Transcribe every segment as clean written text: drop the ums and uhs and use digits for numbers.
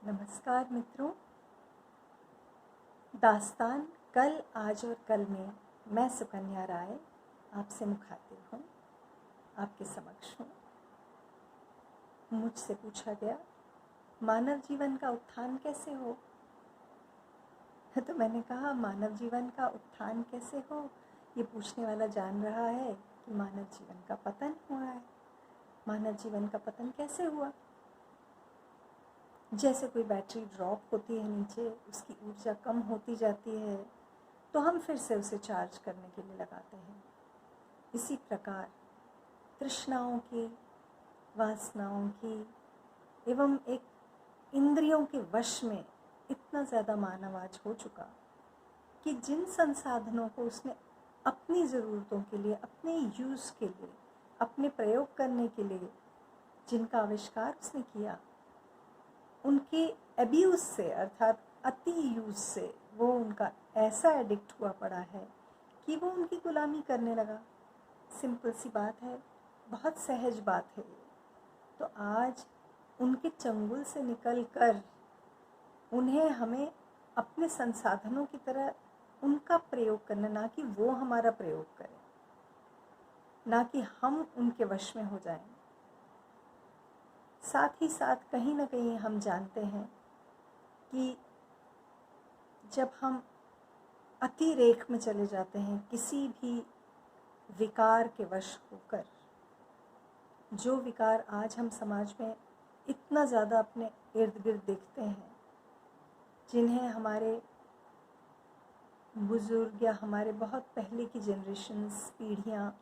नमस्कार मित्रों। दास्तान कल आज और कल में मैं सुकन्या राय आपसे मुखातिब हूँ, आपके समक्ष हूँ। मुझसे पूछा गया मानव जीवन का उत्थान कैसे हो, तो मैंने कहा मानव जीवन का उत्थान कैसे हो ये पूछने वाला जान रहा है कि मानव जीवन का पतन हुआ है। मानव जीवन का पतन कैसे हुआ? जैसे कोई बैटरी ड्रॉप होती है नीचे, उसकी ऊर्जा कम होती जाती है तो हम फिर से उसे चार्ज करने के लिए लगाते हैं। इसी प्रकार तृष्णाओं की, वासनाओं की एवं एक इंद्रियों के वश में इतना ज़्यादा मानव आज हो चुका कि जिन संसाधनों को उसने अपनी ज़रूरतों के लिए, अपने यूज़ के लिए, अपने प्रयोग करने के लिए जिनका आविष्कार उसने किया, उनके अब्यूज़ से अर्थात अति यूज़ से वो उनका ऐसा एडिक्ट हुआ पड़ा है कि वो उनकी गुलामी करने लगा। सिंपल सी बात है, बहुत सहज बात है ये। तो आज उनके चंगुल से निकलकर उन्हें हमें अपने संसाधनों की तरह उनका प्रयोग करना, ना कि वो हमारा प्रयोग करें, ना कि हम उनके वश में हो जाएं। साथ ही साथ कहीं ना कहीं हम जानते हैं कि जब हम अतिरेक में चले जाते हैं, किसी भी विकार के वश होकर, जो विकार आज हम समाज में इतना ज़्यादा अपने इर्द गिर्द देखते हैं, जिन्हें हमारे बुज़ुर्ग या हमारे बहुत पहले की जनरेशन्स, पीढ़ियाँ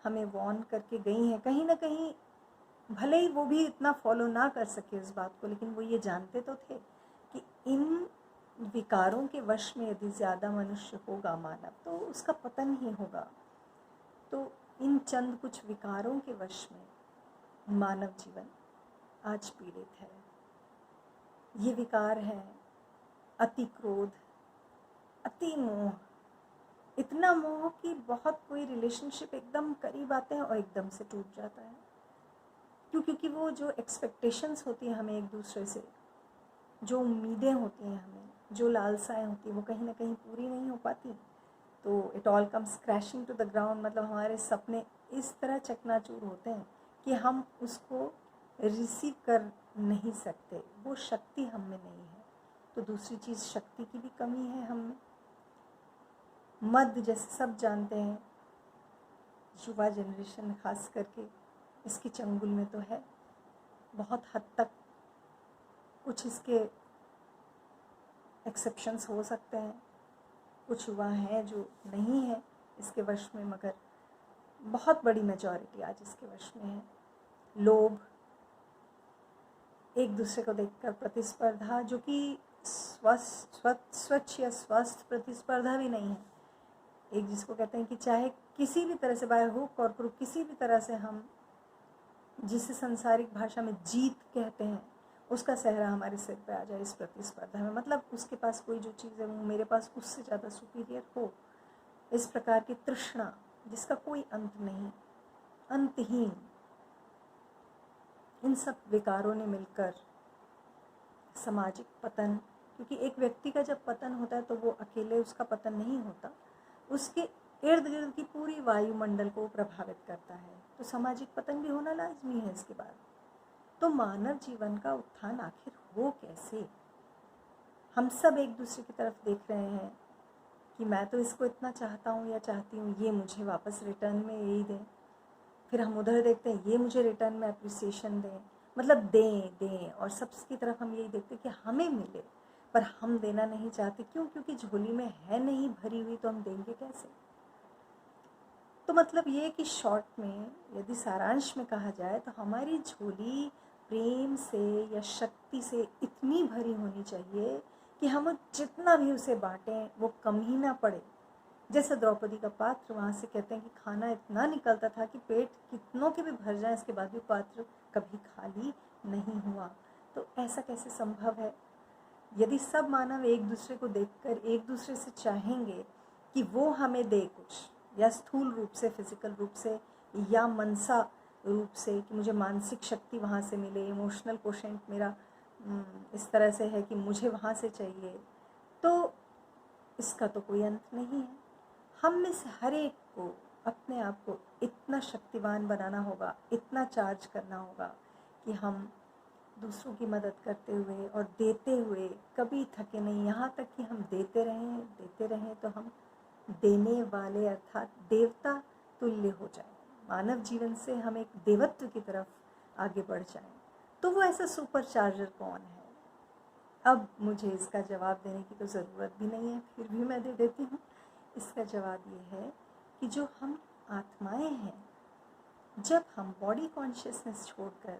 हमें वॉर्न करके गई हैं। कहीं ना कहीं भले ही वो भी इतना फॉलो ना कर सके इस बात को, लेकिन वो ये जानते तो थे कि इन विकारों के वश में यदि ज़्यादा मनुष्य होगा मानव, तो उसका पतन ही होगा। तो इन चंद कुछ विकारों के वश में मानव जीवन आज पीड़ित है। ये विकार हैं अति क्रोध, अति मोह, इतना मोह कि बहुत कोई रिलेशनशिप एकदम करीब आते हैं और एकदम से टूट जाता है। क्योंकि वो जो एक्सपेक्टेशंस होती हैं हमें एक दूसरे से, जो उम्मीदें होती हैं हमें, जो लालसाएं होती हैं, वो कहीं ना कहीं पूरी नहीं हो पाती। तो it all comes crashing to the ground. मतलब हमारे सपने इस तरह चकनाचूर होते हैं कि हम उसको रिसीव कर नहीं सकते, वो शक्ति हम में नहीं है। तो दूसरी चीज़, शक्ति की भी कमी है हम में। मद, जैसे सब जानते हैं, युवा जनरेशन खास करके इसके चंगुल में तो है। बहुत हद तक कुछ इसके एक्सेप्शंस हो सकते हैं, कुछ युवा हैं जो नहीं है इसके वश में, मगर बहुत बड़ी मेजॉरिटी आज इसके वश में है। लोभ, एक दूसरे को देखकर प्रतिस्पर्धा, जो कि स्वच्छ या स्वस्थ प्रतिस्पर्धा भी नहीं है। एक जिसको कहते हैं कि चाहे किसी भी तरह से, बाय हुक और क्रूक, किसी भी तरह से हम जिसे संसारिक भाषा में जीत कहते हैं, उसका सेहरा हमारे सिर पे आ जाए इस प्रतिस्पर्धा में। मतलब उसके पास कोई जो चीज़ है वो मेरे पास उससे ज़्यादा सुपीरियर हो। इस प्रकार की तृष्णा जिसका कोई अंत नहीं, अंतहीन, इन सब विकारों ने मिलकर सामाजिक पतन, क्योंकि एक व्यक्ति का जब पतन होता है तो वो अकेले उसका पतन नहीं होता, उसके इर्द गिर्द की पूरी वायुमंडल को प्रभावित करता है। तो सामाजिक पतन भी होना लाजमी है इसके बाद। तो मानव जीवन का उत्थान आखिर हो कैसे? हम सब एक दूसरे की तरफ देख रहे हैं कि मैं तो इसको इतना चाहता हूँ या चाहती हूँ, ये मुझे वापस रिटर्न में यही दें। फिर हम उधर देखते हैं, ये मुझे रिटर्न में अप्रिसिएशन दें, मतलब दें, और सबकी तरफ हम यही देखते हैं कि हमें मिले, पर हम देना नहीं चाहते। क्यों? क्योंकि झोली में है नहीं भरी हुई, तो हम देंगे कैसे? तो मतलब ये कि शॉर्ट में यदि सारांश में कहा जाए तो हमारी झोली प्रेम से या शक्ति से इतनी भरी होनी चाहिए कि हम जितना भी उसे बांटें वो कम ही ना पड़े। जैसे द्रौपदी का पात्र, वहाँ से कहते हैं कि खाना इतना निकलता था कि पेट कितनों के भी भर जाए, इसके बाद भी पात्र कभी खाली नहीं हुआ। तो ऐसा कैसे संभव है? यदि सब मानव एक दूसरे को देखकर एक दूसरे से चाहेंगे कि वो हमें दे कुछ, या स्थूल रूप से, फिजिकल रूप से, या मनसा रूप से, कि मुझे मानसिक शक्ति वहाँ से मिले, इमोशनल कोशेंट मेरा इस तरह से है कि मुझे वहाँ से चाहिए, तो इसका तो कोई अंत नहीं है। हम में से हर एक को अपने आप को इतना शक्तिवान बनाना होगा, इतना चार्ज करना होगा कि हम दूसरों की मदद करते हुए और देते हुए कभी थके नहीं। यहाँ तक कि हम देते रहें तो हम देने वाले अर्थात देवता तुल्य हो जाएं, मानव जीवन से हम एक देवत्व की तरफ आगे बढ़ जाएं। तो वो ऐसा सुपर चार्जर कौन है? अब मुझे इसका जवाब देने की तो ज़रूरत भी नहीं है, फिर भी मैं दे देती हूँ। इसका जवाब ये है कि जो हम आत्माएं हैं, जब हम बॉडी कॉन्शियसनेस छोड़कर,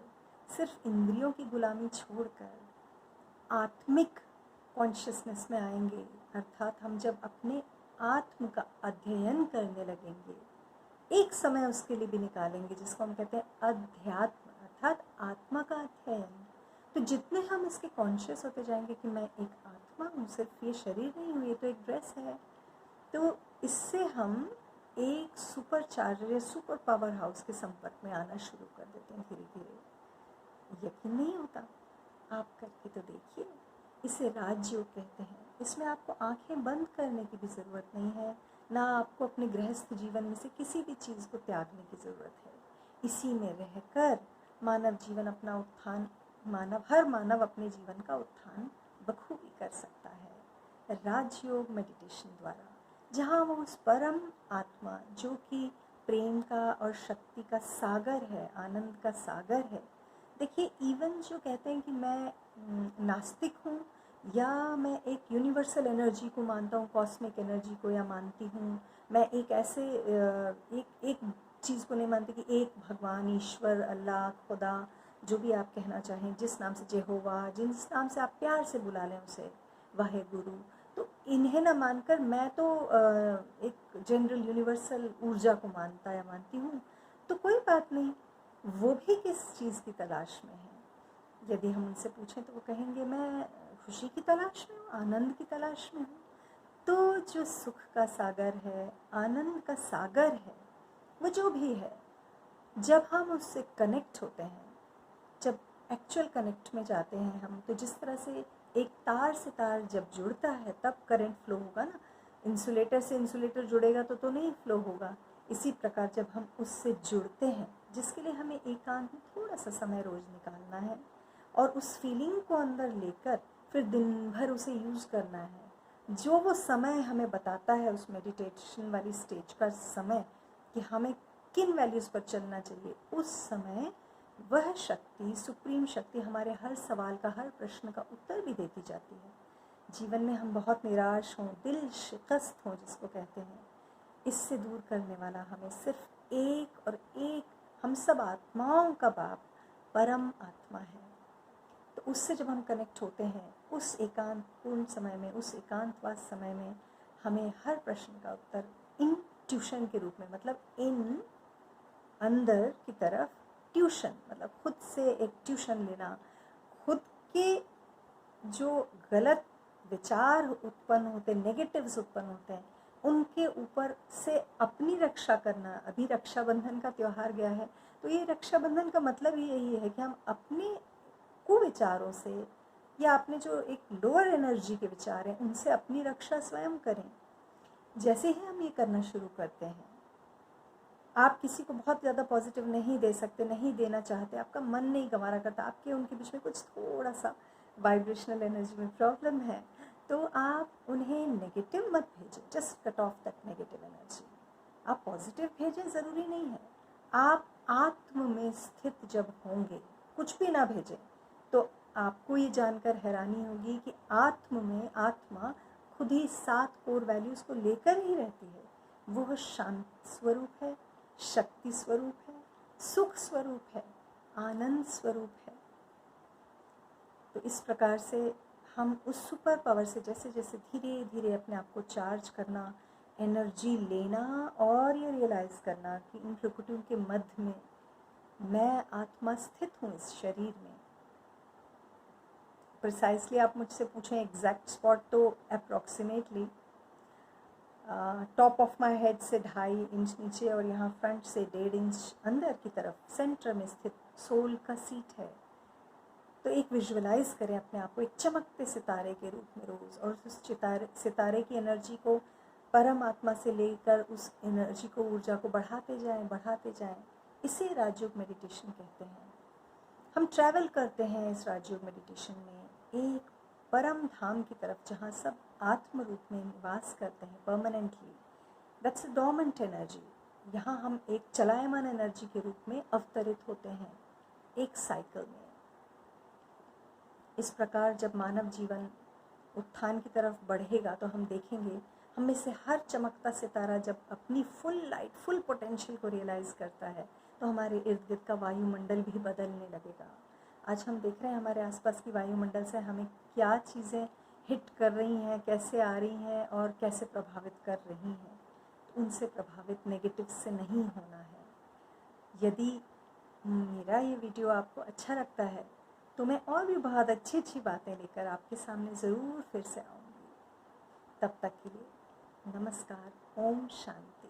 सिर्फ इंद्रियों की गुलामी छोड़कर आत्मिक कॉन्शियसनेस में आएंगे, अर्थात हम जब अपने आत्म का अध्ययन करने लगेंगे, एक समय उसके लिए भी निकालेंगे जिसको हम कहते हैं अध्यात्म अर्थात आत्मा का अध्ययन। तो जितने हम इसके कॉन्शियस होते जाएंगे कि मैं एक आत्मा हूँ, सिर्फ ये शरीर नहीं हूँ, ये तो एक ड्रेस है, तो इससे हम एक सुपर चार्जर या सुपर पावर हाउस के संपर्क में आना शुरू कर देते हैं धीरे धीरे। यकीन नहीं होता? आप करके तो देखिए। इसे राजयोग कहते हैं। इसमें आपको आंखें बंद करने की भी ज़रूरत नहीं है, ना आपको अपने गृहस्थ जीवन में से किसी भी चीज़ को त्यागने की ज़रूरत है। इसी में रहकर मानव जीवन अपना उत्थान, हर मानव अपने जीवन का उत्थान बखूबी कर सकता है राजयोग मेडिटेशन द्वारा, जहाँ वो उस परम आत्मा जो कि प्रेम का और शक्ति का सागर है, आनंद का सागर है। देखिए, इवन जो कहते हैं कि मैं नास्तिक हूँ या मैं एक यूनिवर्सल एनर्जी को मानता हूँ, कॉस्मिक एनर्जी को या मानती हूँ, मैं एक ऐसे एक चीज़ को नहीं मानती कि एक भगवान, ईश्वर, अल्लाह, खुदा, जो भी आप कहना चाहें, जिस नाम से, जेहोवा, जिस नाम से आप प्यार से बुला लें उसे, वाहे गुरु, तो इन्हें ना मानकर मैं तो एक जनरल यूनिवर्सल ऊर्जा को मानता या मानती हूँ। तो कोई बात नहीं, वो भी किस चीज़ की तलाश में है? यदि हम उनसे पूछें तो वो कहेंगे मैं खुशी की तलाश में हूँ, आनंद की तलाश में हूँ। तो जो सुख का सागर है, आनंद का सागर है, वो जो भी है, जब हम उससे कनेक्ट होते हैं, जब एक्चुअल कनेक्ट में जाते हैं हम, तो जिस तरह से एक तार से तार जब जुड़ता है तब करंट फ्लो होगा ना। इंसुलेटर से इंसुलेटर जुड़ेगा तो नहीं फ्लो होगा। इसी प्रकार जब हम उससे जुड़ते हैं, जिसके लिए हमें एकांत में थोड़ा सा समय रोज़ निकालना है और उस फीलिंग को अंदर लेकर फिर दिन भर उसे यूज़ करना है, जो वो समय हमें बताता है उस मेडिटेशन वाली स्टेज का समय कि हमें किन वैल्यूज़ पर चलना चाहिए, उस समय वह शक्ति, सुप्रीम शक्ति, हमारे हर सवाल का, हर प्रश्न का उत्तर भी देती जाती है। जीवन में हम बहुत निराश हों, दिल शिकस्त हों जिसको कहते हैं, इससे दूर करने वाला हमें सिर्फ एक और एक, हम सब आत्माओं का बाप परम आत्मा है। तो उससे जब हम कनेक्ट होते हैं, उस एकांत पूर्ण समय में, उस एकांतवास समय में, हमें हर प्रश्न का उत्तर इन ट्यूशन के रूप में, मतलब इन अंदर की तरफ ट्यूशन, मतलब खुद से एक ट्यूशन लेना, खुद के जो गलत विचार उत्पन्न होते, नेगेटिव्स उत्पन्न होते हैं, उनके ऊपर से अपनी रक्षा करना। अभी रक्षाबंधन का त्यौहार गया है, तो ये रक्षाबंधन का मतलब ही यही है कि हम अपने कुविचारों से या अपने जो एक लोअर एनर्जी के विचार हैं, उनसे अपनी रक्षा स्वयं करें। जैसे ही हम ये करना शुरू करते हैं, आप किसी को बहुत ज़्यादा पॉजिटिव नहीं दे सकते, नहीं देना चाहते, आपका मन नहीं गंवारा करता, आपके उनके बीच में कुछ थोड़ा सा वाइब्रेशनल एनर्जी में प्रॉब्लम है, तो आप उन्हें नेगेटिव मत भेजें, just cut off that negative energy. आप पॉजिटिव भेजें, ज़रूरी नहीं है। आप आत्म में स्थित जब होंगे, कुछ भी ना भेजें, तो आपको ये जानकर हैरानी होगी कि आत्म में आत्मा खुद ही 7 कोर वैल्यूज़ को लेकर ही रहती है। वह शांत स्वरूप है, शक्ति स्वरूप है, सुख स्वरूप है, आनंद स्वरूप है। तो इस प्रकार से हम उस सुपर पावर से जैसे जैसे धीरे धीरे अपने आप को चार्ज करना, एनर्जी लेना और ये रियलाइज़ करना कि इन प्रकृतियों के मध्य में मैं आत्मा स्थित हूँ इस शरीर में। प्रिसाइसली आप मुझसे पूछें एग्जैक्ट स्पॉट, तो approximately top of my head से 2.5 इंच नीचे और यहाँ फ्रंट से 1.5 इंच अंदर की तरफ सेंटर में स्थित सोल का सीट है। तो एक विजुअलाइज करें अपने आप को एक चमकते सितारे के रूप में रोज़, और उस सितारे की एनर्जी को परमात्मा से लेकर उस एनर्जी को, ऊर्जा को बढ़ाते जाएं। इसे राजयोग मेडिटेशन कहते हैं। हम ट्रैवल करते हैं इस राजयोग मेडिटेशन में एक परम धाम की तरफ, जहाँ सब आत्म रूप में निवास करते हैं permanently. That's a dormant energy. यहाँ हम एक चलायमान एनर्जी के रूप में अवतरित होते हैं एक साइकिल में। इस प्रकार जब मानव जीवन उत्थान की तरफ बढ़ेगा तो हम देखेंगे हम में से हर चमकता सितारा जब अपनी फुल लाइट, फुल पोटेंशियल को रियलाइज़ करता है तो हमारे इर्द गिर्द का वायुमंडल भी बदलने लगेगा। आज हम देख रहे हैं हमारे आसपास की वायुमंडल से हमें क्या चीज़ें हिट कर रही हैं, कैसे आ रही हैं और कैसे प्रभावित कर रही हैं। उनसे प्रभावित नेगेटिव से नहीं होना है। यदि मेरा ये वीडियो आपको अच्छा लगता है तो मैं और भी बहुत अच्छी बातें लेकर आपके सामने ज़रूर फिर से आऊँगी। तब तक के लिए नमस्कार। ओम शांति।